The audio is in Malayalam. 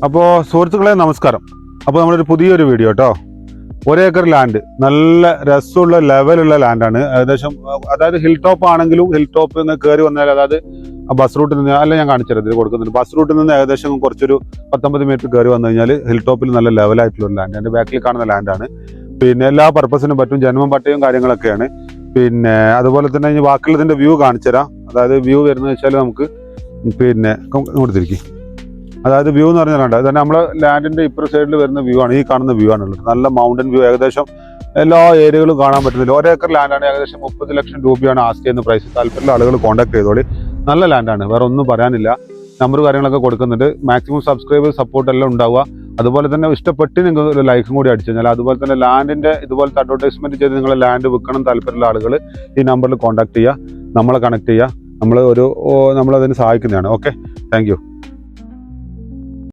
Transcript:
അപ്പോൾ സുഹൃത്തുക്കളെ നമസ്കാരം. അപ്പോൾ നമ്മളൊരു പുതിയൊരു വീഡിയോ കേട്ടോ. 1 ഏക്കർ ലാൻഡ്, നല്ല രസമുള്ള ലെവലുള്ള ലാൻഡാണ്. ഏകദേശം അതായത് ഹിൽ ടോപ്പ് ആണെങ്കിലും ഹിൽ ടോപ്പിൽ നിന്ന് കയറി വന്നാൽ, അതായത് ബസ് റൂട്ടിൽ നിന്ന് അല്ല ഞാൻ കാണിച്ചത് ഇതിൽ കൊടുക്കുന്നുണ്ട്. ബസ് റൂട്ടിൽ നിന്ന് ഏകദേശം കുറച്ചൊരു 19 മീറ്റർ കയറി വന്നു കഴിഞ്ഞാൽ ഹിൽ ടോപ്പിൽ നല്ല ലെവലായിട്ടുള്ള ഒരു ലാൻഡ്. എൻ്റെ ബാക്കിൽ കാണുന്ന ലാൻഡാണ്. പിന്നെ എല്ലാ പർപ്പസിനും പറ്റും, ജന്മം പട്ടയും കാര്യങ്ങളൊക്കെയാണ്. പിന്നെ അതുപോലെ തന്നെ ഇനി ബാക്കിയുള്ളതിൻ്റെ വ്യൂ കാണിച്ചു തരാം. അതായത് വ്യൂ വരുന്നത് വെച്ചാൽ നമുക്ക് പിന്നെ കൊടുത്തിരിക്കും. അതായത് വ്യൂ എന്ന് പറഞ്ഞാൽ തന്നെ നമ്മളെ ലാൻഡിന്റെ ഇപ്പുറ സൈഡിൽ വരുന്ന വ്യൂ ആണ്, ഈ കാണുന്ന വ്യൂ ആണുള്ളത്. നല്ല മൗണ്ടൻ വ്യൂ, ഏകദേശം എല്ലാ ഏരിയകളും കാണാൻ പറ്റുന്നില്ല. 1 ഏക്കർ ലാൻഡാണ്, ഏകദേശം 30 ലക്ഷം രൂപയാണ് ആസ്ക് ചെയ്യുന്ന പ്രൈസ്. താല്പര്യമുള്ള ആളുകൾ കോൺടാക്ട് ചെയ്തോളി. നല്ല ലാൻഡാണ്, വേറെ ഒന്നും പറയാനില്ല. നമ്പർ കാര്യങ്ങളൊക്കെ കൊടുക്കുന്നുണ്ട്. മാക്സിമം സബ്സ്ക്രൈബേഴ്സ് സപ്പോർട്ട് എല്ലാം ഉണ്ടാവുക. അതുപോലെ തന്നെ ഇഷ്ടപ്പെട്ട് നിങ്ങൾ ഒരു ലൈക്കും കൂടി അടിച്ചു കഴിഞ്ഞാൽ, അതുപോലെ തന്നെ ലാൻഡിന്റെ ഇതുപോലത്തെ അഡ്വർടൈസ്മെന്റ് ചെയ്ത് നിങ്ങളെ ലാൻഡ് വിൽക്കണം താല്പര്യമുള്ള ആളുകൾ ഈ നമ്പറിൽ കോൺടാക്ട് ചെയ്യുക, നമ്മളെ കണക്ട് ചെയ്യുക. നമ്മളതിന് സഹായിക്കുന്നതാണ്. Okay, thank you.